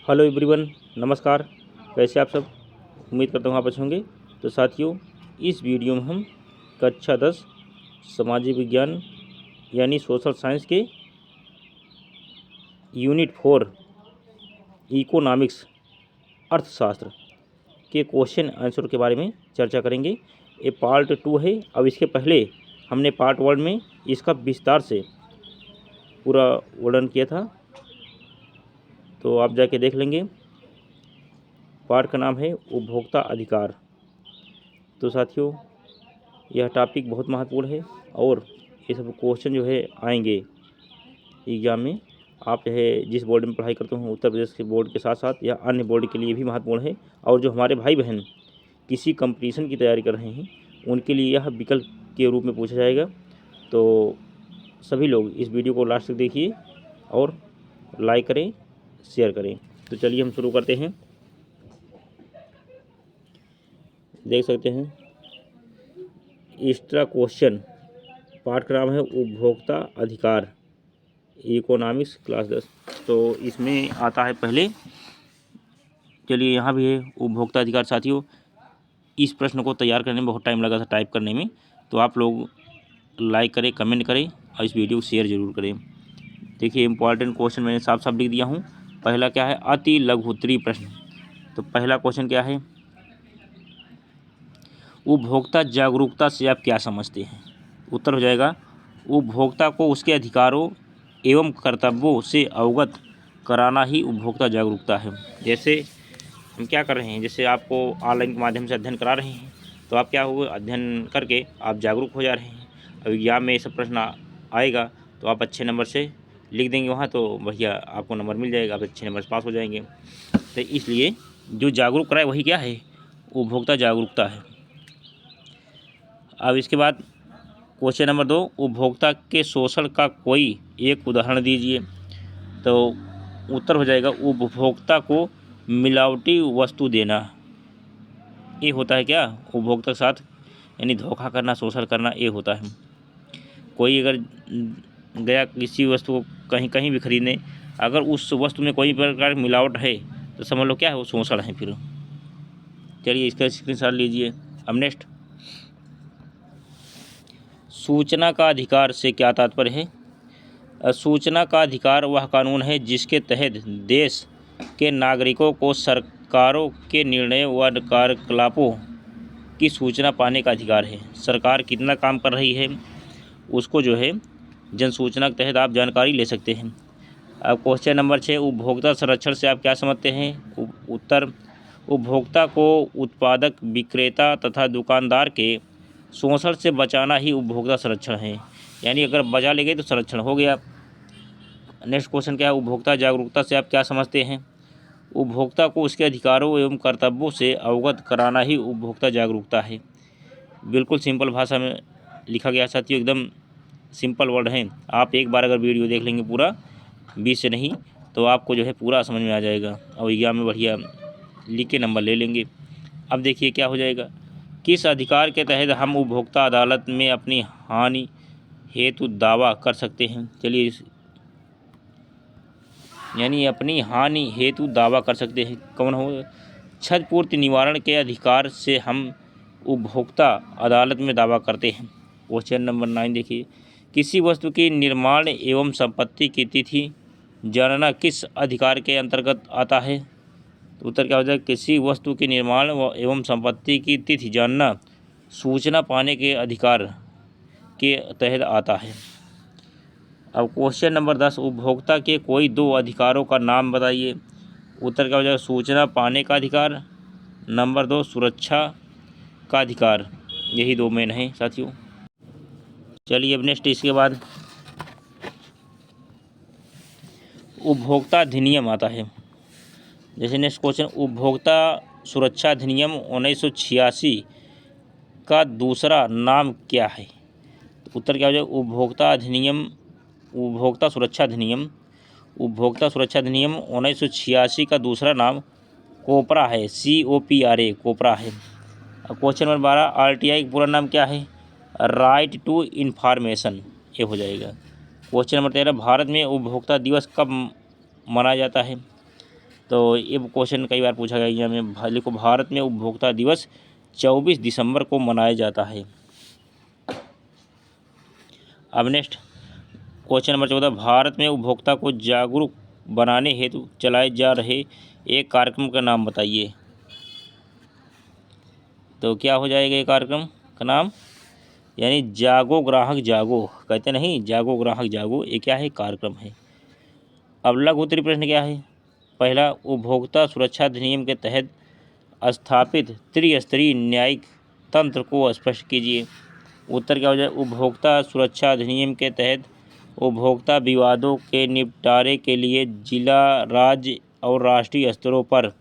Hello everyone, नमस्कार। कैसे आप सब? उम्मीद करता हूँ आप अच्छे होंगे। तो साथियों, इस वीडियो में हम कक्षा 10 सामाजिक विज्ञान यानी सोशल साइंस के यूनिट 4 इकोनॉमिक्स अर्थशास्त्र के क्वेश्चन आंसर के बारे में चर्चा करेंगे। ये पार्ट 2 है। अब इसके पहले हमने पार्ट 1 में इसका विस्तार से पूरा वर्णन किया था, तो आप जाके देख लेंगे। पार्ट का नाम है उपभोक्ता अधिकार। तो साथियों, यह टॉपिक बहुत महत्वपूर्ण है और ये सब क्वेश्चन जो है आएंगे एग्जाम में। आप है जिस बोर्ड में पढ़ाई करते हो, उत्तर प्रदेश के बोर्ड के साथ साथ या अन्य बोर्ड के लिए भी महत्वपूर्ण है। और जो हमारे भाई बहन किसी कंपटीशन की तैयारी कर रहे हैं, उनके लिए यह विकल्प के रूप में पूछा जाएगा। तो सभी लोग इस वीडियो को लास्ट तक देखिए और लाइक करें, शेयर करें। तो चलिए हम शुरू करते हैं। देख सकते हैं एक्स्ट्रा क्वेश्चन। पाठ का नाम है उपभोक्ता अधिकार, इकोनॉमिक्स क्लास 10। तो इसमें आता है पहले, चलिए यहाँ भी है उपभोक्ता अधिकार। साथियों, इस प्रश्न को तैयार करने में बहुत टाइम लगा था, टाइप करने में। तो आप लोग लाइक करें, कमेंट करें और इस वीडियो को शेयर ज़रूर करें। देखिए, इंपॉर्टेंट क्वेश्चन मैंने साफ साफ लिख दिया हूँ। पहला क्या है? अति लघुत्तरीय प्रश्न। तो पहला क्वेश्चन क्या है? उपभोक्ता जागरूकता से आप क्या समझते हैं? उत्तर हो जाएगा, उपभोक्ता को उसके अधिकारों एवं कर्तव्यों से अवगत कराना ही उपभोक्ता जागरूकता है। जैसे हम क्या कर रहे हैं, जैसे आपको ऑनलाइन के माध्यम से अध्ययन करा रहे हैं, तो आप क्या होगा, अध्ययन करके आप जागरूक हो जा रहे हैं। अब एग्जाम में ये सब प्रश्न आएगा तो आप अच्छे नंबर से लिख देंगे वहाँ, तो भैया आपको नंबर मिल जाएगा, आप अच्छे नंबर से पास हो जाएंगे। तो इसलिए जो जागरूक कराए वही क्या है? उपभोक्ता जागरूकता है। अब इसके बाद क्वेश्चन नंबर 2, उपभोक्ता के शोषण का कोई एक उदाहरण दीजिए। तो उत्तर हो जाएगा, उपभोक्ता को मिलावटी वस्तु देना। ये होता है क्या? उपभोक्ता के साथ यानी धोखा करना, शोषण करना, ये होता है। कोई अगर गया किसी वस्तु को कहीं कहीं भी खरीदने, अगर उस वस्तु में कोई प्रकार की मिलावट है तो समझ लो क्या है, वो शोषण है फिर। चलिए इसका स्क्रीनशॉट लीजिए। अब नेक्स्ट, सूचना का अधिकार से क्या तात्पर्य है? सूचना का अधिकार वह कानून है जिसके तहत देश के नागरिकों को सरकारों के निर्णय व कार्यकलापों की सूचना पाने का अधिकार है। सरकार कितना काम कर रही है उसको जो है जन सूचना के तहत आप जानकारी ले सकते हैं। अब क्वेश्चन नंबर 6, उपभोक्ता संरक्षण से आप क्या समझते हैं? उत्तर, उपभोक्ता को उत्पादक, विक्रेता तथा दुकानदार के शोषण से बचाना ही उपभोक्ता संरक्षण है। यानी अगर बचा ले गए तो संरक्षण हो गया। नेक्स्ट क्वेश्चन क्या है? उपभोक्ता जागरूकता से आप क्या समझते हैं? उपभोक्ता को उसके अधिकारों एवं कर्तव्यों से अवगत कराना ही उपभोक्ता जागरूकता है। बिल्कुल सिंपल भाषा में लिखा गया साथियों, एकदम सिंपल वर्ड हैं। आप एक बार अगर वीडियो देख लेंगे पूरा, 20 से नहीं, तो आपको जो है पूरा समझ में आ जाएगा और एग्जाम में बढ़िया लिख के नंबर ले लेंगे। अब देखिए क्या हो जाएगा, किस अधिकार के तहत हम उपभोक्ता अदालत में अपनी हानि हेतु दावा कर सकते हैं? चलिए, यानी अपनी हानि हेतु दावा कर सकते हैं कौन हो? क्षतिपूर्ति निवारण के अधिकार से हम उपभोक्ता अदालत में दावा करते हैं। क्वेश्चन नंबर 9 देखिए, किसी वस्तु की निर्माण एवं संपत्ति की तिथि जानना किस अधिकार के अंतर्गत आता है? तो उत्तर क्या हो जाएगा, किसी वस्तु के निर्माण एवं संपत्ति की तिथि जानना सूचना पाने के अधिकार के तहत आता है। अब क्वेश्चन नंबर 10, उपभोक्ता के कोई दो अधिकारों का नाम बताइए। उत्तर क्या हो जाएगा, सूचना पाने का अधिकार, नंबर 2 सुरक्षा का अधिकार। यही दो मेन हैं साथियों। चलिए अब नेक्स्ट, इसके बाद उपभोक्ता अधिनियम आता है। जैसे नेक्स्ट क्वेश्चन, उपभोक्ता सुरक्षा अधिनियम 1986 का दूसरा नाम क्या है? तो उत्तर क्या हो जाएगा, उपभोक्ता सुरक्षा अधिनियम। उपभोक्ता सुरक्षा अधिनियम 1986 का दूसरा नाम कोपरा है, COPRA, कोपरा है। अब क्वेश्चन नंबर 12, RTI का पूरा नाम क्या है? राइट टू इन्फॉर्मेशन, ये हो जाएगा। क्वेश्चन नंबर 13, भारत में उपभोक्ता दिवस कब मनाया जाता है? तो ये क्वेश्चन कई बार पूछा गया एग्जाम में। लिखो, भारत में उपभोक्ता दिवस 24 दिसंबर को मनाया जाता है। अब नेक्स्ट क्वेश्चन नंबर 14, भारत में उपभोक्ता को जागरूक बनाने हेतु चलाए जा रहे एक कार्यक्रम का नाम बताइए। तो क्या हो जाएगा ये कार्यक्रम का नाम, यानी जागो ग्राहक जागो, कहते नहीं जागो ग्राहक जागो, ये क्या है, कार्यक्रम है। अब लघु उत्तरी प्रश्न क्या है। पहला, उपभोक्ता सुरक्षा अधिनियम के तहत स्थापित त्रिस्तरीय न्यायिक तंत्र को स्पष्ट कीजिए। उत्तर क्या हो जाए, उपभोक्ता सुरक्षा अधिनियम के तहत उपभोक्ता विवादों के निपटारे के लिए जिला, राज्य और राष्ट्रीय स्तरों पर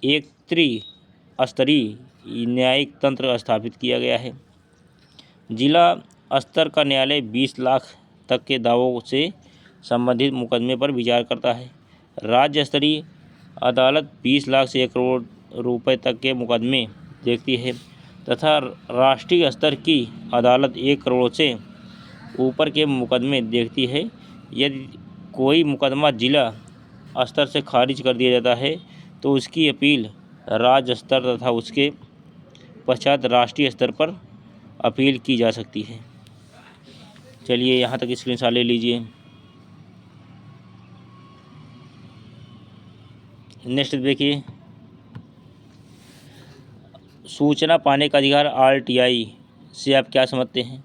एक त्रिस्तरीय न्यायिक तंत्र स्थापित किया गया है। जिला स्तर का न्यायालय 20 लाख तक के दावों से संबंधित मुकदमे पर विचार करता है। राज्य स्तरीय अदालत 20 लाख से 1 करोड़ रुपए तक के मुकदमे देखती है तथा राष्ट्रीय स्तर की अदालत 1 करोड़ से ऊपर के मुकदमे देखती है। यदि कोई मुकदमा जिला स्तर से खारिज कर दिया जाता है तो उसकी अपील राज्य स्तर तथा उसके पश्चात राष्ट्रीय स्तर पर अपील की जा सकती है। चलिए यहाँ तक स्क्रीनशॉट ले लीजिए। नेक्स्ट देखिए, सूचना पाने का अधिकार RTI से आप क्या समझते हैं।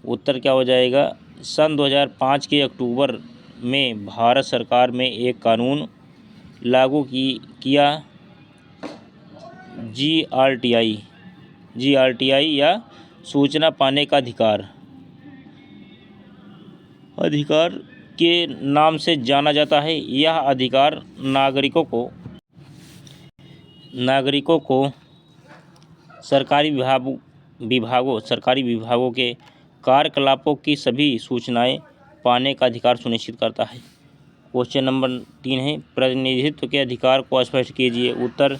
उत्तर क्या हो जाएगा, सन 2005 के अक्टूबर में भारत सरकार में एक कानून लागू किया GRTI या सूचना पाने का अधिकार के नाम से जाना जाता है। यह अधिकार नागरिकों को सरकारी विभागों के कार्यकलापों की सभी सूचनाएं पाने का अधिकार सुनिश्चित करता है। क्वेश्चन नंबर 3 है, प्रतिनिधित्व के अधिकार को स्पष्ट कीजिए। उत्तर,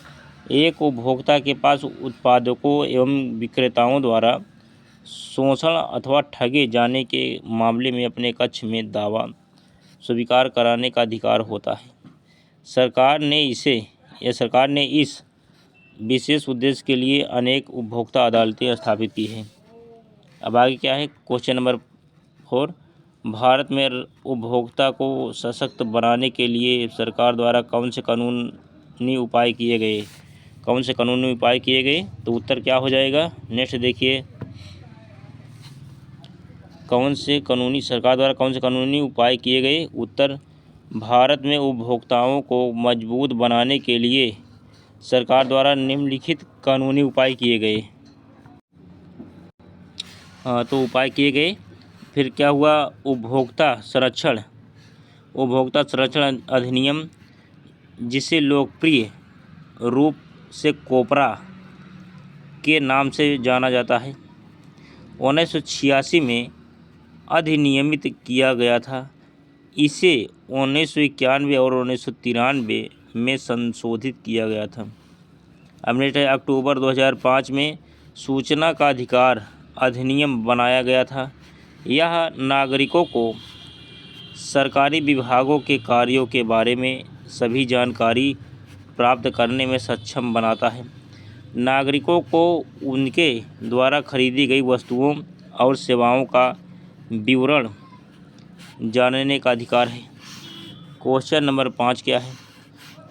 एक उपभोक्ता के पास उत्पादकों एवं विक्रेताओं द्वारा शोषण अथवा ठगे जाने के मामले में अपने पक्ष में दावा स्वीकार कराने का अधिकार होता है। सरकार ने इस विशेष उद्देश्य के लिए अनेक उपभोक्ता अदालतें स्थापित की हैं। अब आगे क्या है, क्वेश्चन नंबर 4, भारत में उपभोक्ता को सशक्त बनाने के लिए सरकार द्वारा कौन से कानूनी उपाय किए गए। तो उत्तर क्या हो जाएगा, नेक्स्ट देखिए, सरकार द्वारा कौन से कानूनी उपाय किए गए। उत्तर, भारत में उपभोक्ताओं को मजबूत बनाने के लिए सरकार द्वारा निम्नलिखित कानूनी उपाय किए गए। तो उपाय किए गए, फिर क्या हुआ, उपभोक्ता संरक्षण अधिनियम, जिसे लोकप्रिय रूप से कोपरा के नाम से जाना जाता है, 1986 में अधिनियमित किया गया था। इसे 1991 और 1993 में संशोधित किया गया था। अब नेक्स्ट है, अक्टूबर 2005 में सूचना का अधिकार अधिनियम बनाया गया था। यह नागरिकों को सरकारी विभागों के कार्यों के बारे में सभी जानकारी प्राप्त करने में सक्षम बनाता है। नागरिकों को उनके द्वारा खरीदी गई वस्तुओं और सेवाओं का विवरण जानने का अधिकार है। क्वेश्चन नंबर 5 क्या है,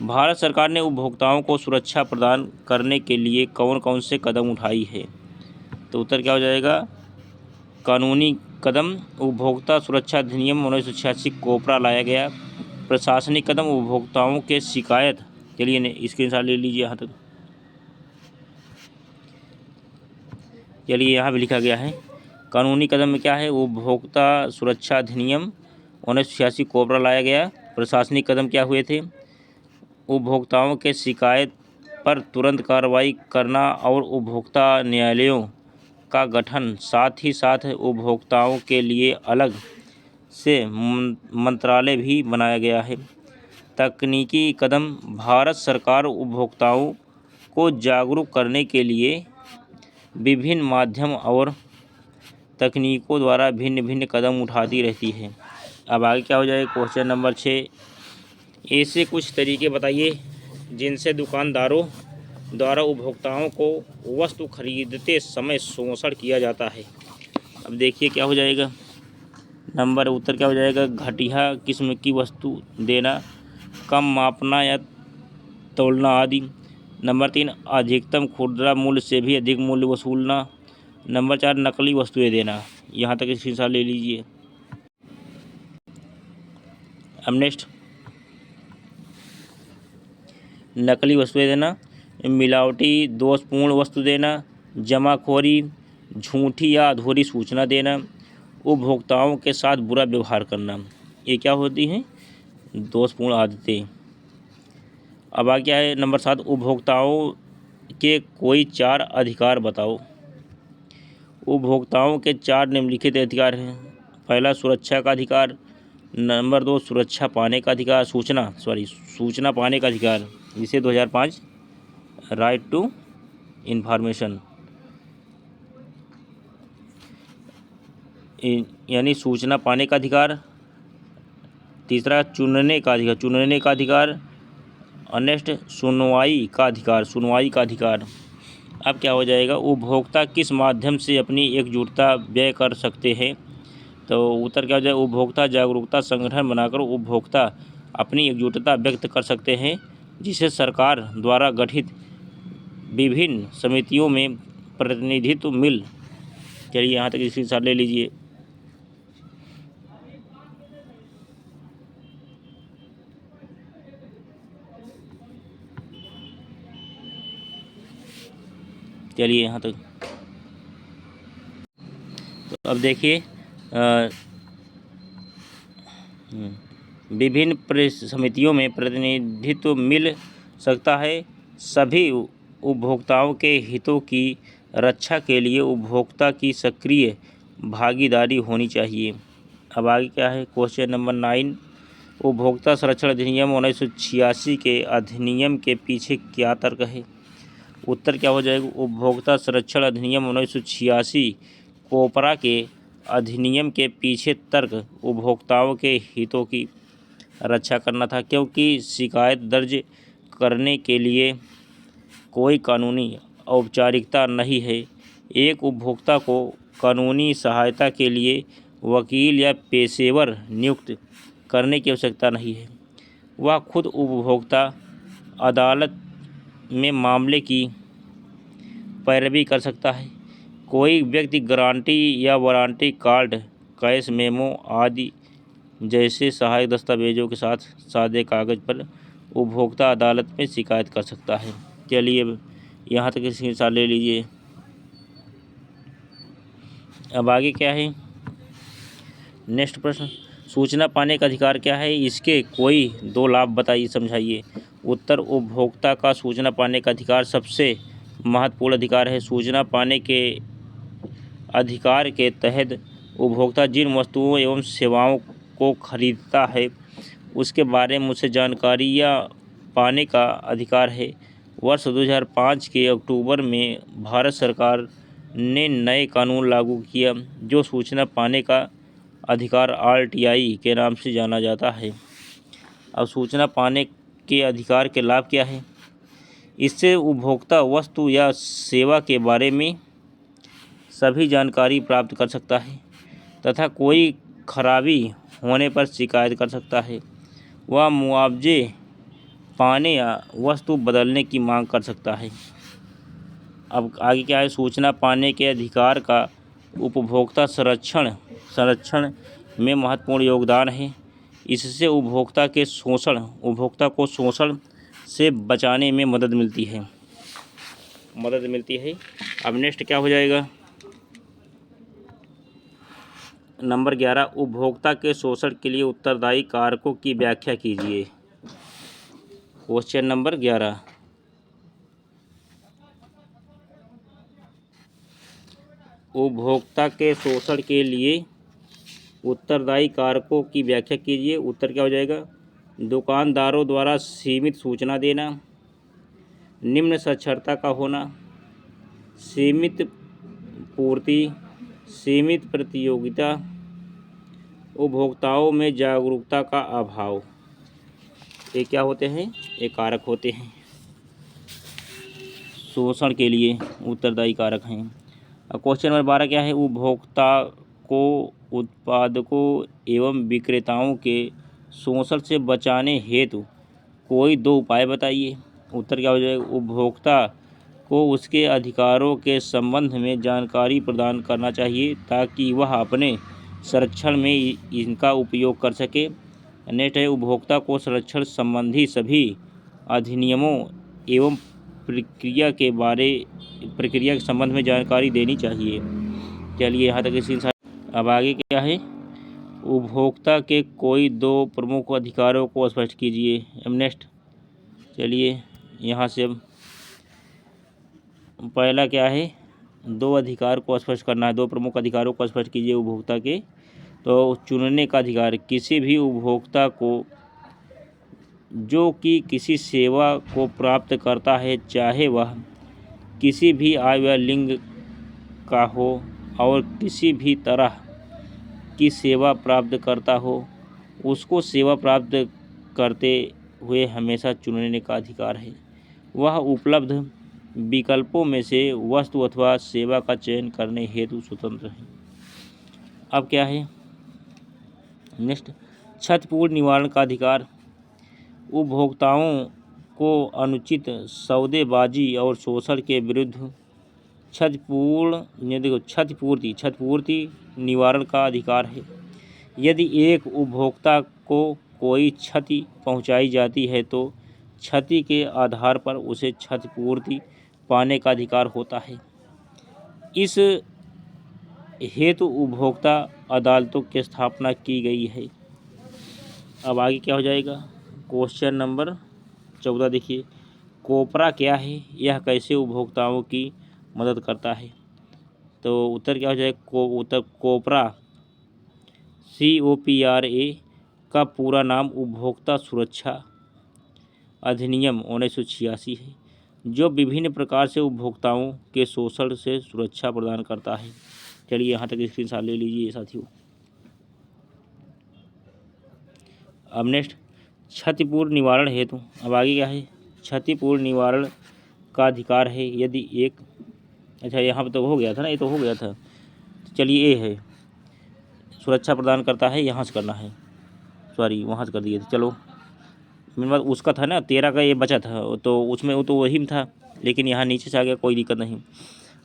भारत सरकार ने उपभोक्ताओं को सुरक्षा प्रदान करने के लिए कौन कौन से कदम उठाई है। तो उत्तर क्या हो जाएगा, कानूनी कदम, उपभोक्ता सुरक्षा अधिनियम 1986 कोपरा लाया गया। प्रशासनिक कदम, उपभोक्ताओं के शिकायत के लिए स्क्रीनशॉट ले लीजिए यहाँ तक। चलिए यहाँ भी लिखा गया है, कानूनी कदम में क्या है, उपभोक्ता सुरक्षा अधिनियम 1986 कोपरा लाया गया। प्रशासनिक कदम क्या हुए थे, उपभोक्ताओं के शिकायत पर तुरंत कार्रवाई करना और उपभोक्ता न्यायालयों का गठन, साथ ही साथ उपभोक्ताओं के लिए अलग से मंत्रालय भी बनाया गया है। तकनीकी कदम, भारत सरकार उपभोक्ताओं को जागरूक करने के लिए विभिन्न माध्यम और तकनीकों द्वारा भिन्न भिन्न कदम उठाती रहती है। अब आगे क्या हो जाए, क्वेश्चन नंबर 6, ऐसे कुछ तरीके बताइए जिनसे दुकानदारों द्वारा उपभोक्ताओं को वस्तु खरीदते समय शोषण किया जाता है। अब देखिए क्या हो जाएगा। नंबर उत्तर क्या हो जाएगा, घटिया किस्म की वस्तु देना, कम मापना या तोलना आदि। नंबर 3, अधिकतम खुदरा मूल्य से भी अधिक मूल्य वसूलना। नंबर 4, नकली वस्तुएं देना। यहाँ तक स्क्रीनशॉट ले लीजिए। अब नेक्स्ट, नकली वस्तुएं देना, मिलावटी दोषपूर्ण वस्तु देना, जमाखोरी, झूठी या अधूरी सूचना देना, उपभोक्ताओं के साथ बुरा व्यवहार करना। ये क्या होती हैं, दोषपूर्ण आदतें। अब आ क्या है नंबर 7, उपभोक्ताओं के कोई 4 अधिकार बताओ। उपभोक्ताओं के 4 निम्नलिखित अधिकार हैं। पहला, सुरक्षा का अधिकार। नंबर 2, सुरक्षा पाने का अधिकार, सूचना पाने का अधिकार, जिसे 2005 राइट टू इंफॉर्मेशन यानी सूचना पाने का अधिकार। तीसरा, चुनने का अधिकार। और नेक्स्ट, सुनवाई का अधिकार। अब क्या हो जाएगा, उपभोक्ता किस माध्यम से अपनी एकजुटता व्यय कर सकते हैं। तो उत्तर क्या हो जाएगा, उपभोक्ता जागरूकता संगठन बनाकर उपभोक्ता अपनी एकजुटता व्यक्त कर सकते हैं, जिसे सरकार द्वारा गठित विभिन्न समितियों में प्रतिनिधित्व मिल। चलिए यहाँ तक स्क्रीनशॉट ले लीजिए। चलिए यहाँ तक। तो अब देखिए विभिन्न समितियों में प्रतिनिधित्व मिल सकता है। सभी उपभोक्ताओं के हितों की रक्षा के लिए उपभोक्ता की सक्रिय भागीदारी होनी चाहिए। अब आगे क्या है, क्वेश्चन नंबर 9, उपभोक्ता संरक्षण अधिनियम 1986 के अधिनियम के पीछे क्या तर्क है। उत्तर क्या हो जाएगा, उपभोक्ता संरक्षण अधिनियम 1986 कोपरा के अधिनियम के पीछे तर्क उपभोक्ताओं के हितों की रक्षा करना था, क्योंकि शिकायत दर्ज करने के लिए कोई कानूनी औपचारिकता नहीं है। एक उपभोक्ता को कानूनी सहायता के लिए वकील या पेशेवर नियुक्त करने की आवश्यकता नहीं है। वह खुद उपभोक्ता अदालत में मामले की पैरवी कर सकता है। कोई व्यक्ति गारंटी या वारंटी कार्ड, कैश मेमो आदि जैसे सहायक दस्तावेजों के साथ सादे कागज़ पर उपभोक्ता अदालत में शिकायत कर सकता है। चलिए यहाँ तक स्क्रीनशॉट ले लीजिए। अब आगे क्या है, नेक्स्ट प्रश्न, सूचना पाने का अधिकार क्या है, इसके कोई 2 लाभ बताइए, समझाइए। उत्तर, उपभोक्ता का सूचना पाने का अधिकार सबसे महत्वपूर्ण अधिकार है। सूचना पाने के अधिकार के तहत उपभोक्ता जिन वस्तुओं एवं सेवाओं को खरीदता है उसके बारे में उसे जानकारी या पाने का अधिकार है। वर्ष 2005 के अक्टूबर में भारत सरकार ने नए कानून लागू किया जो सूचना पाने का अधिकार RTI के नाम से जाना जाता है। अब सूचना पाने के अधिकार के लाभ क्या है, इससे उपभोक्ता वस्तु या सेवा के बारे में सभी जानकारी प्राप्त कर सकता है तथा कोई खराबी होने पर शिकायत कर सकता है। वह मुआवजे पाने या वस्तु बदलने की मांग कर सकता है। अब आगे क्या है, सूचना पाने के अधिकार का उपभोक्ता संरक्षण में महत्वपूर्ण योगदान है। इससे उपभोक्ता को शोषण से बचाने में मदद मिलती है। अब नेक्स्ट क्या हो जाएगा, नंबर 11, उपभोक्ता के शोषण के लिए उत्तरदायी कारकों की व्याख्या कीजिए। क्वेश्चन नंबर 11, उपभोक्ता के शोषण के लिए उत्तरदायी कारकों की व्याख्या कीजिए। उत्तर क्या हो जाएगा, दुकानदारों द्वारा सीमित सूचना देना, निम्न साक्षरता का होना, सीमित पूर्ति, सीमित प्रतियोगिता, उपभोक्ताओं में जागरूकता का अभाव। ये क्या होते हैं? ये कारक होते हैं, शोषण के लिए उत्तरदायी कारक हैं। अब क्वेश्चन नंबर 12 क्या है? उपभोक्ता को उत्पादकों एवं विक्रेताओं के शोषण से बचाने हेतु कोई 2 उपाय बताइए। उत्तर क्या हो जाएगा? उपभोक्ता को उसके अधिकारों के संबंध में जानकारी प्रदान करना चाहिए ताकि वह अपने संरक्षण में इनका उपयोग कर सके। नेक्स्ट है, उपभोक्ता को संरक्षण संबंधी सभी अधिनियमों एवं प्रक्रिया के संबंध में जानकारी देनी चाहिए। चलिए यहाँ तक इसी। अब आगे क्या है? उपभोक्ता के कोई 2 प्रमुख अधिकारों को स्पष्ट कीजिए। नेक्स्ट चलिए यहाँ से अब पहला क्या है? 2 अधिकार को स्पष्ट करना है। 2 प्रमुख अधिकारों को स्पष्ट कीजिए उपभोक्ता के। तो चुनने का अधिकार, किसी भी उपभोक्ता को जो कि किसी सेवा को प्राप्त करता है, चाहे वह किसी भी आयु या लिंग का हो और किसी भी तरह की सेवा प्राप्त करता हो, उसको सेवा प्राप्त करते हुए हमेशा चुनने का अधिकार है। वह उपलब्ध विकल्पों में से वस्तु अथवा सेवा का चयन करने हेतु स्वतंत्र है। अब क्या है? नेक्स्ट, क्षतिपूर्ति निवारण का अधिकार। उपभोक्ताओं को अनुचित सौदेबाजी और शोषण के विरुद्ध क्षतिपूर्ति निवारण का अधिकार है। यदि एक उपभोक्ता को कोई क्षति पहुंचाई जाती है तो क्षति के आधार पर उसे क्षतिपूर्ति पाने का अधिकार होता है। इस हेतु उपभोक्ता अदालतों की स्थापना की गई है। अब आगे क्या हो जाएगा? क्वेश्चन नंबर 14 देखिए, कोपरा क्या है? यह कैसे उपभोक्ताओं की मदद करता है? तो उत्तर क्या हो जाएगा? उत्तर कोपरा COPRA का पूरा नाम उपभोक्ता सुरक्षा अधिनियम 1986 है, जो विभिन्न प्रकार से उपभोक्ताओं के शोषण से सुरक्षा प्रदान करता है। चलिए यहाँ तक स्क्रीनशॉट ले लीजिए साथियों। अब नेक्स्ट, क्षतिपूर्ति निवारण हेतु। अब आगे क्या है? क्षतिपूर्ति निवारण का अधिकार है यदि एक, अच्छा यहाँ पर तो हो गया था ना, ये तो हो गया था। चलिए ये है, सुरक्षा प्रदान करता है, यहाँ से करना है, सॉरी वहाँ से कर दिए थे। चलो मेरे पास उसका था ना 13 का, ये बचा था तो उसमें वो तो वही में था, लेकिन यहाँ नीचे से आ गया, कोई दिक्कत नहीं।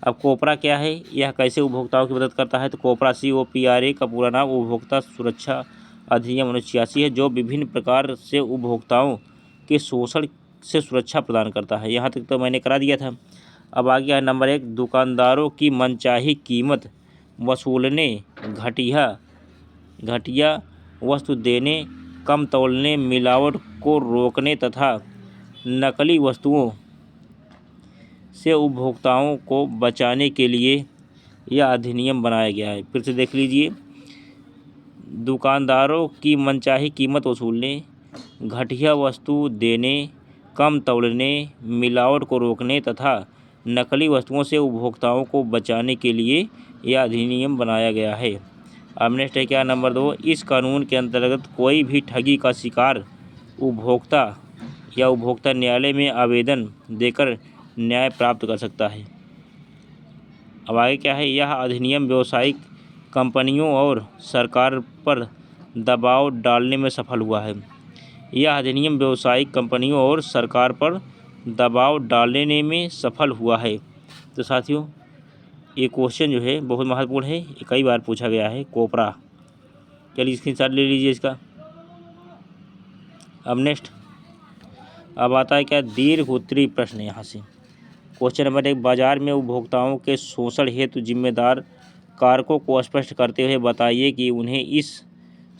अब कोपरा क्या है? यह कैसे उपभोक्ताओं की मदद करता है? तो कोपरा COPRA का पूरा नाम उपभोक्ता सुरक्षा अधिनियम 1986 है, जो विभिन्न प्रकार से उपभोक्ताओं के शोषण से सुरक्षा प्रदान करता है। यहाँ तक तो मैंने करा दिया था। अब आ गया नंबर 1, दुकानदारों की मनचाही कीमत वसूलने, घटिया वस्तु देने, कम तौलने, मिलावट को रोकने तथा नकली वस्तुओं से उपभोक्ताओं को बचाने के लिए यह अधिनियम बनाया गया है। फिर से देख लीजिए, दुकानदारों की मनचाही कीमत वसूलने, घटिया वस्तु देने, कम तौलने, मिलावट को रोकने तथा नकली वस्तुओं से उपभोक्ताओं को बचाने के लिए यह अधिनियम बनाया गया है। अब नेक्स्ट है क्या? नंबर 2, इस कानून के अंतर्गत कोई भी ठगी का शिकार उपभोक्ता या उपभोक्ता न्यायालय में आवेदन देकर न्याय प्राप्त कर सकता है। अब आगे क्या है? यह अधिनियम व्यावसायिक कंपनियों और सरकार पर दबाव डालने में सफल हुआ है। यह अधिनियम व्यावसायिक कंपनियों और सरकार पर दबाव डालने में सफल हुआ है। तो साथियों ये क्वेश्चन जो है बहुत महत्वपूर्ण है, ये कई बार पूछा गया है। कोपरा, चलिए स्क्रीनशॉट ले लीजिए इसका। अब नेक्स्ट, अब आता है क्या? दीर्घ उत्तरीय प्रश्न। यहाँ से क्वेश्चन नंबर 1, बाजार में उपभोक्ताओं के शोषण हेतु जिम्मेदार कारकों को स्पष्ट करते हुए बताइए कि उन्हें इस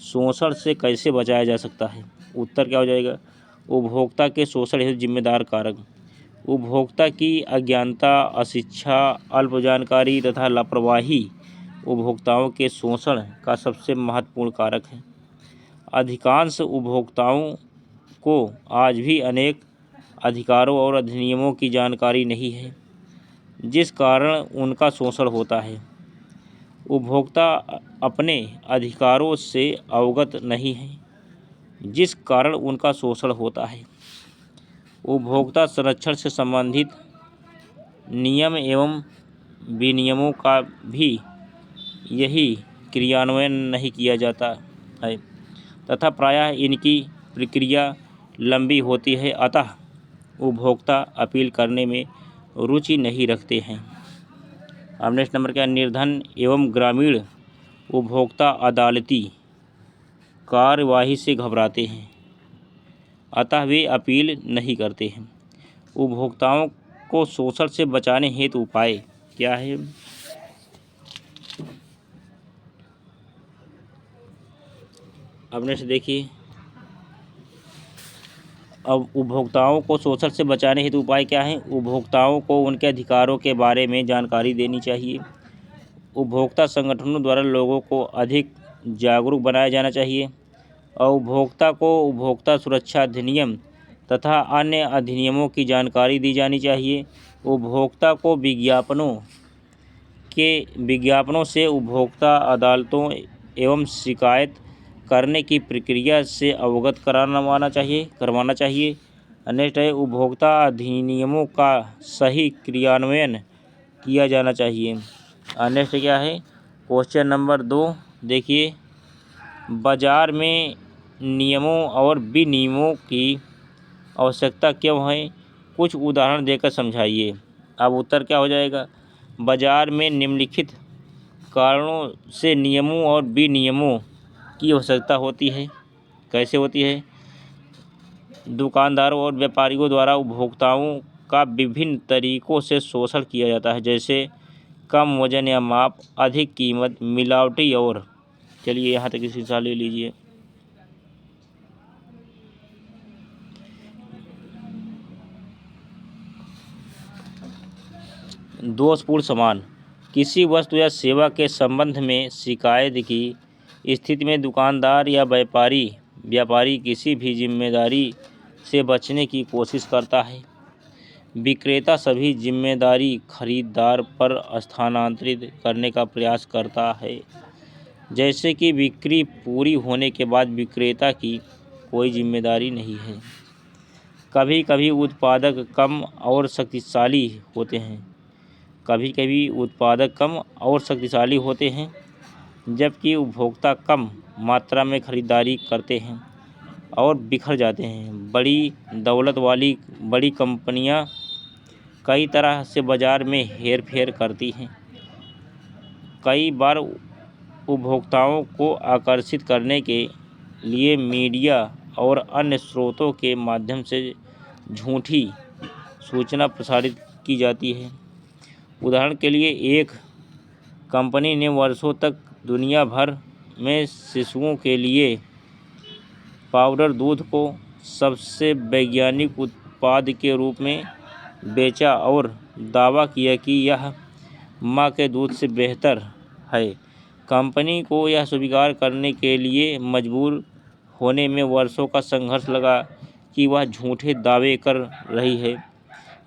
शोषण से कैसे बचाया जा सकता है। उत्तर क्या हो जाएगा? उपभोक्ता के शोषण हेतु जिम्मेदार कारक, उपभोक्ता की अज्ञानता, अशिक्षा, अल्प जानकारी तथा लापरवाही उपभोक्ताओं के शोषण का सबसे महत्वपूर्ण कारक है। अधिकांश उपभोक्ताओं को आज भी अनेक अधिकारों और अधिनियमों की जानकारी नहीं है, जिस कारण उनका शोषण होता है। उपभोक्ता अपने अधिकारों से अवगत नहीं है जिस कारण उनका शोषण होता है। उपभोक्ता संरक्षण से संबंधित नियम एवं विनियमों का भी यही क्रियान्वयन नहीं किया जाता है तथा प्रायः इनकी प्रक्रिया लंबी होती है, अतः उपभोक्ता अपील करने में रुचि नहीं रखते हैं। अब नेक्स्ट नंबर क्या, निर्धन एवं ग्रामीण उपभोक्ता अदालती कार्यवाही से घबराते हैं, अतः वे अपील नहीं करते हैं। उपभोक्ताओं को शोषण से बचाने हेतु उपाय क्या है? अब नेक्स्ट देखिए, अब उपभोक्ताओं को शोषण से बचाने हेतु उपाय क्या है? उपभोक्ताओं को उनके अधिकारों के बारे में जानकारी देनी चाहिए। उपभोक्ता संगठनों द्वारा लोगों को अधिक जागरूक बनाया जाना चाहिए और उपभोक्ता को उपभोक्ता सुरक्षा अधिनियम तथा अन्य अधिनियमों की जानकारी दी जानी चाहिए। उपभोक्ता को विज्ञापनों से उपभोक्ता अदालतों एवं शिकायत करने की प्रक्रिया से अवगत करवाना चाहिए। नेक्स्ट है, उपभोक्ता अधिनियमों का सही क्रियान्वयन किया जाना चाहिए। नेक्स्ट क्या है, क्वेश्चन नंबर 2 देखिए, बाजार में नियमों और विनियमों की आवश्यकता क्यों है? कुछ उदाहरण देकर समझाइए। अब उत्तर क्या हो जाएगा, बाजार में निम्नलिखित कारणों से नियमों और विनियमों की आवश्यकता होती है। कैसे होती है? दुकानदारों और व्यापारियों द्वारा उपभोक्ताओं का विभिन्न तरीकों से शोषण किया जाता है, जैसे कम वजन या माप, अधिक कीमत, मिलावटी और चलिए यहाँ तक इसी साल ले लीजिए। दोषपूर्ण सामान, किसी वस्तु या सेवा के संबंध में शिकायत की स्थिति में दुकानदार या व्यापारी किसी भी जिम्मेदारी से बचने की कोशिश करता है। विक्रेता सभी जिम्मेदारी खरीदार पर स्थानांतरित करने का प्रयास करता है, जैसे कि बिक्री पूरी होने के बाद विक्रेता की कोई जिम्मेदारी नहीं है। कभी कभी उत्पादक कम और शक्तिशाली होते हैं, जबकि उपभोक्ता कम मात्रा में खरीदारी करते हैं और बिखर जाते हैं। बड़ी दौलत वाली बड़ी कंपनियां कई तरह से बाजार में हेरफेर करती हैं। कई बार उपभोक्ताओं को आकर्षित करने के लिए मीडिया और अन्य स्रोतों के माध्यम से झूठी सूचना प्रसारित की जाती है। उदाहरण के लिए, एक कंपनी ने वर्षों तक दुनिया भर में शिशुओं के लिए पाउडर दूध को सबसे वैज्ञानिक उत्पाद के रूप में बेचा और दावा किया कि यह माँ के दूध से बेहतर है। कंपनी को यह स्वीकार करने के लिए मजबूर होने में वर्षों का संघर्ष लगा कि वह झूठे दावे कर रही है।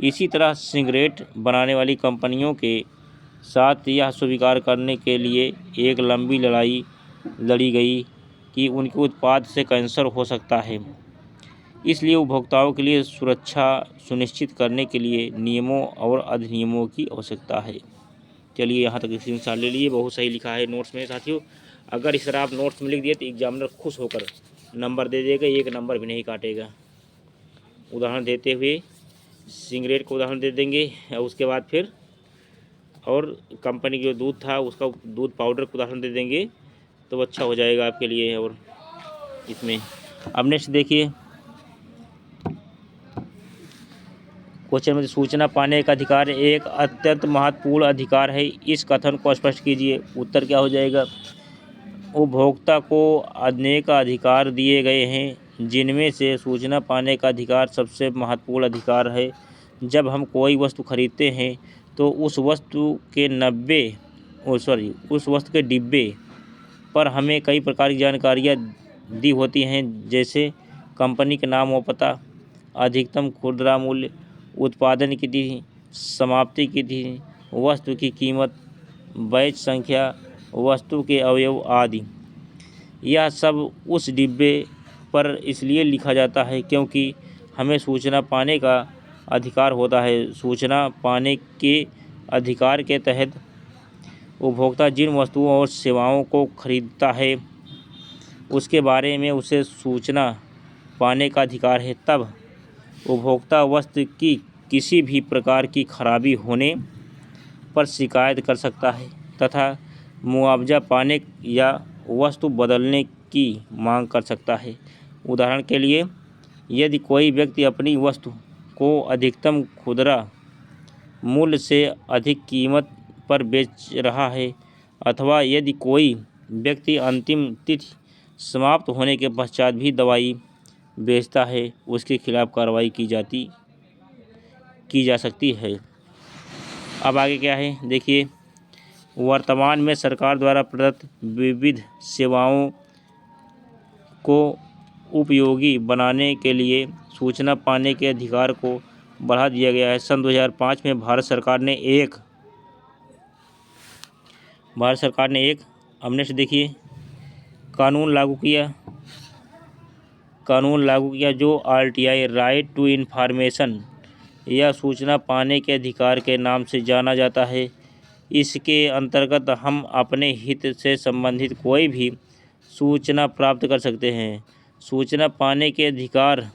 इसी तरह सिगरेट बनाने वाली कंपनियों के साथ यह स्वीकार करने के लिए एक लंबी लड़ाई लड़ी गई कि उनके उत्पाद से कैंसर हो सकता है। इसलिए उपभोक्ताओं के लिए सुरक्षा सुनिश्चित करने के लिए नियमों और अधिनियमों की आवश्यकता है। चलिए यहाँ तक स्क्रीनशॉट ले लिए, बहुत सही लिखा है नोट्स में साथियों। अगर इस तरह आप नोट्स में लिख दिए तो एग्जामिनर खुश होकर नंबर दे देगा, एक नंबर भी नहीं काटेगा। उदाहरण देते हुए सिगरेट को उदाहरण दे देंगे और उसके बाद फिर और कंपनी जो दूध था उसका दूध पाउडर को उदाहरण दे देंगे, तो अच्छा हो जाएगा आपके लिए। और इसमें अब नेक्स्ट देखिए, क्वेश्चन में सूचना पाने का अधिकार एक अत्यंत महत्वपूर्ण अधिकार है, इस कथन को स्पष्ट कीजिए। उत्तर क्या हो जाएगा, उपभोक्ता को अनेक अधिकार दिए गए हैं, जिनमें से सूचना पाने का अधिकार सबसे महत्वपूर्ण अधिकार है। जब हम कोई वस्तु खरीदते हैं तो उस वस्तु के डिब्बे पर हमें कई प्रकार की जानकारियाँ दी होती हैं, जैसे कंपनी का नाम और पता, अधिकतम खुदरा मूल्य, उत्पादन की तिथि, समाप्ति की तिथि, वस्तु की कीमत, बैच संख्या, वस्तु के अवयव आदि। यह सब उस डिब्बे पर इसलिए लिखा जाता है क्योंकि हमें सूचना पाने का अधिकार होता है। सूचना पाने के अधिकार के तहत उपभोक्ता जिन वस्तुओं और सेवाओं को खरीदता है उसके बारे में उसे सूचना पाने का अधिकार है। तब उपभोक्ता वस्तु की किसी भी प्रकार की खराबी होने पर शिकायत कर सकता है तथा मुआवजा पाने या वस्तु बदलने की मांग कर सकता है। उदाहरण के लिए, यदि कोई व्यक्ति अपनी वस्तु को अधिकतम खुदरा मूल्य से अधिक कीमत पर बेच रहा है अथवा यदि कोई व्यक्ति अंतिम तिथि समाप्त होने के पश्चात भी दवाई बेचता है, उसके खिलाफ कार्रवाई की जा सकती है। अब आगे क्या है देखिए, वर्तमान में सरकार द्वारा प्रदत्त विविध सेवाओं को उपयोगी बनाने के लिए सूचना पाने के अधिकार को बढ़ा दिया गया है। सन 2005 में भारत सरकार ने एक अमनेस्ट देखिए कानून लागू किया जो RTI राइट टू इन्फॉर्मेशन या सूचना पाने के अधिकार के नाम से जाना जाता है। इसके अंतर्गत हम अपने हित से संबंधित कोई भी सूचना प्राप्त कर सकते हैं। सूचना पाने के अधिकार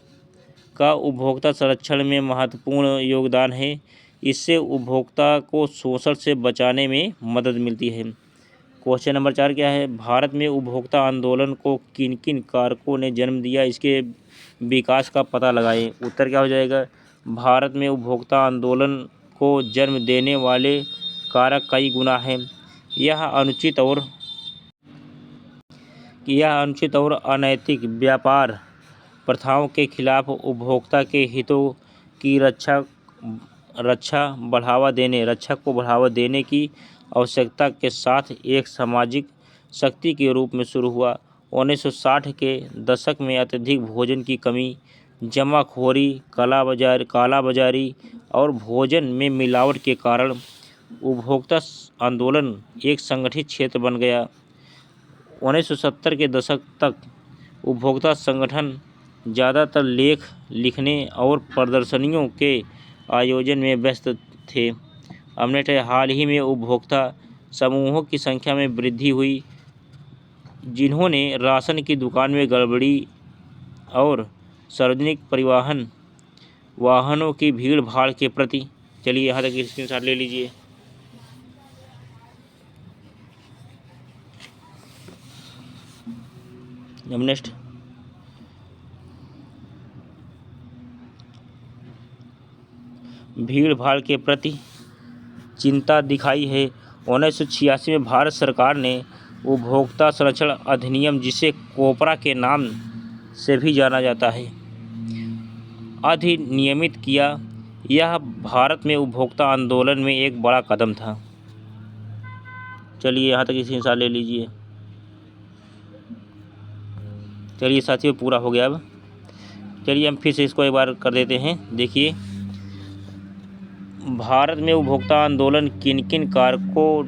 का उपभोक्ता संरक्षण में महत्वपूर्ण योगदान है। इससे उपभोक्ता को शोषण से बचाने में मदद मिलती है। क्वेश्चन नंबर 4 क्या है, भारत में उपभोक्ता आंदोलन को किन किन कारकों ने जन्म दिया, इसके विकास का पता लगाएं। उत्तर क्या हो जाएगा, भारत में उपभोक्ता आंदोलन को जन्म देने वाले कारक कई गुना हैं। यह अनुचित और अनैतिक व्यापार प्रथाओं के खिलाफ उपभोक्ता के हितों की रक्षा को बढ़ावा देने की आवश्यकता के साथ एक सामाजिक शक्ति के रूप में शुरू हुआ। 1960 के दशक में अत्यधिक भोजन की कमी, जमाखोरी, कालाबाजारी और भोजन में मिलावट के कारण उपभोक्ता आंदोलन एक संगठित क्षेत्र बन गया। 1970 के दशक तक उपभोक्ता संगठन ज़्यादातर लेख लिखने और प्रदर्शनियों के आयोजन में व्यस्त थे। हमने हाल ही में उपभोक्ता समूहों की संख्या में वृद्धि हुई जिन्होंने राशन की दुकान में गड़बड़ी और सार्वजनिक परिवहन वाहनों की भीड़ भाड़ के प्रति, चलिए यहाँ तक स्क्रीनशॉट ले लीजिए। अब नेक्स्ट, भीड़ भाड़ के प्रति चिंता दिखाई है। 1986 में भारत सरकार ने उपभोक्ता संरक्षण अधिनियम, जिसे कोपरा के नाम से भी जाना जाता है, अधिनियमित किया। यह भारत में उपभोक्ता आंदोलन में एक बड़ा कदम था। चलिए यहाँ तक इसी हिसाब ले लीजिए। चलिए साथियों, पूरा हो गया। अब चलिए हम फिर से इसको एक बार कर देते हैं। देखिए, भारत में उपभोक्ता आंदोलन किन किन कारकों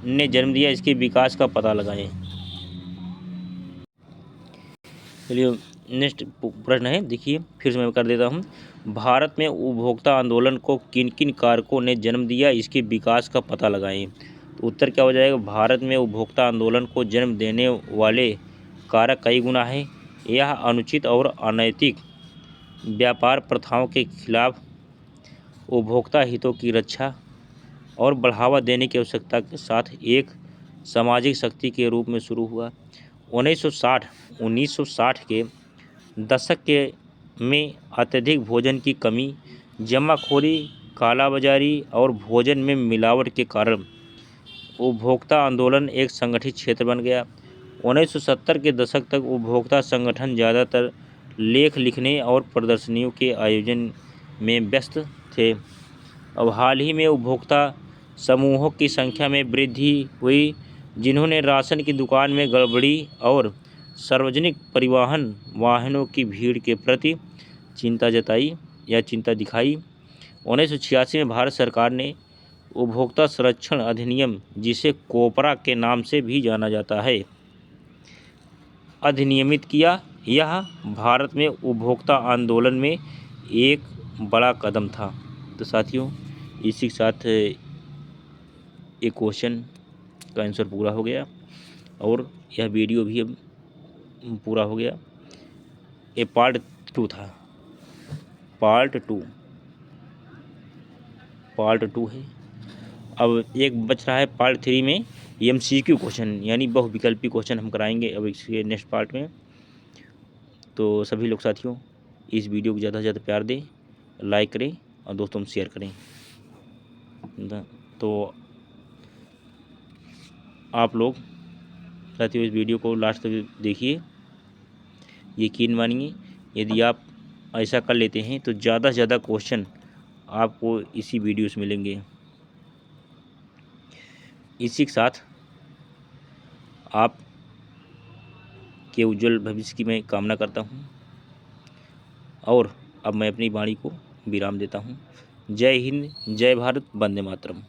ने जन्म दिया, इसके विकास का पता लगाएं। चलिए नेक्स्ट प्रश्न है, देखिए फिर से मैं कर देता हूँ। भारत में उपभोक्ता आंदोलन को किन किन कारकों ने जन्म दिया, इसके विकास का पता लगाएं। तो उत्तर क्या हो जाएगा, भारत में उपभोक्ता आंदोलन को जन्म देने वाले कारक कई गुना है। यह अनुचित और अनैतिक व्यापार प्रथाओं के खिलाफ उपभोक्ता हितों की रक्षा और बढ़ावा देने की आवश्यकता के साथ एक सामाजिक शक्ति के रूप में शुरू हुआ। 1960 के दशक में अत्यधिक भोजन की कमी, जमाखोरी, कालाबाजारी और भोजन में मिलावट के कारण उपभोक्ता आंदोलन एक संगठित क्षेत्र बन गया। 1970 के दशक तक उपभोक्ता संगठन ज़्यादातर लेख लिखने और प्रदर्शनियों के आयोजन में व्यस्त थे। अब हाल ही में उपभोक्ता समूहों की संख्या में वृद्धि हुई जिन्होंने राशन की दुकान में गड़बड़ी और सार्वजनिक परिवहन वाहनों की भीड़ के प्रति चिंता दिखाई। 1986 में भारत सरकार ने उपभोक्ता संरक्षण अधिनियम, जिसे कोपरा के नाम से भी जाना जाता है, अधिनियमित किया। यह भारत में उपभोक्ता आंदोलन में एक बड़ा कदम था। तो साथियों, इसी के साथ एक क्वेश्चन का आंसर पूरा हो गया और यह वीडियो भी अब पूरा हो गया। ये पार्ट 2 था, पार्ट टू है। अब एक बच रहा है पार्ट 3 में MCQ क्वेश्चन, यानी बहुविकल्पी क्वेश्चन हम कराएंगे अब इसके नेक्स्ट पार्ट में। तो सभी लोग साथियों इस वीडियो को ज़्यादा से ज़्यादा प्यार दें, लाइक करें और दोस्तों में शेयर करें। तो आप लोग साथियों इस वीडियो को लास्ट तक देखिए। यकीन मानिए यदि आप ऐसा कर लेते हैं तो ज़्यादा से ज़्यादा क्वेश्चन आपको इसी वीडियो से मिलेंगे। इसी के साथ आप के उज्जवल भविष्य की मैं कामना करता हूँ और अब मैं अपनी वाणी को विराम देता हूँ। जय हिंद, जय भारत, वंदे मातरम।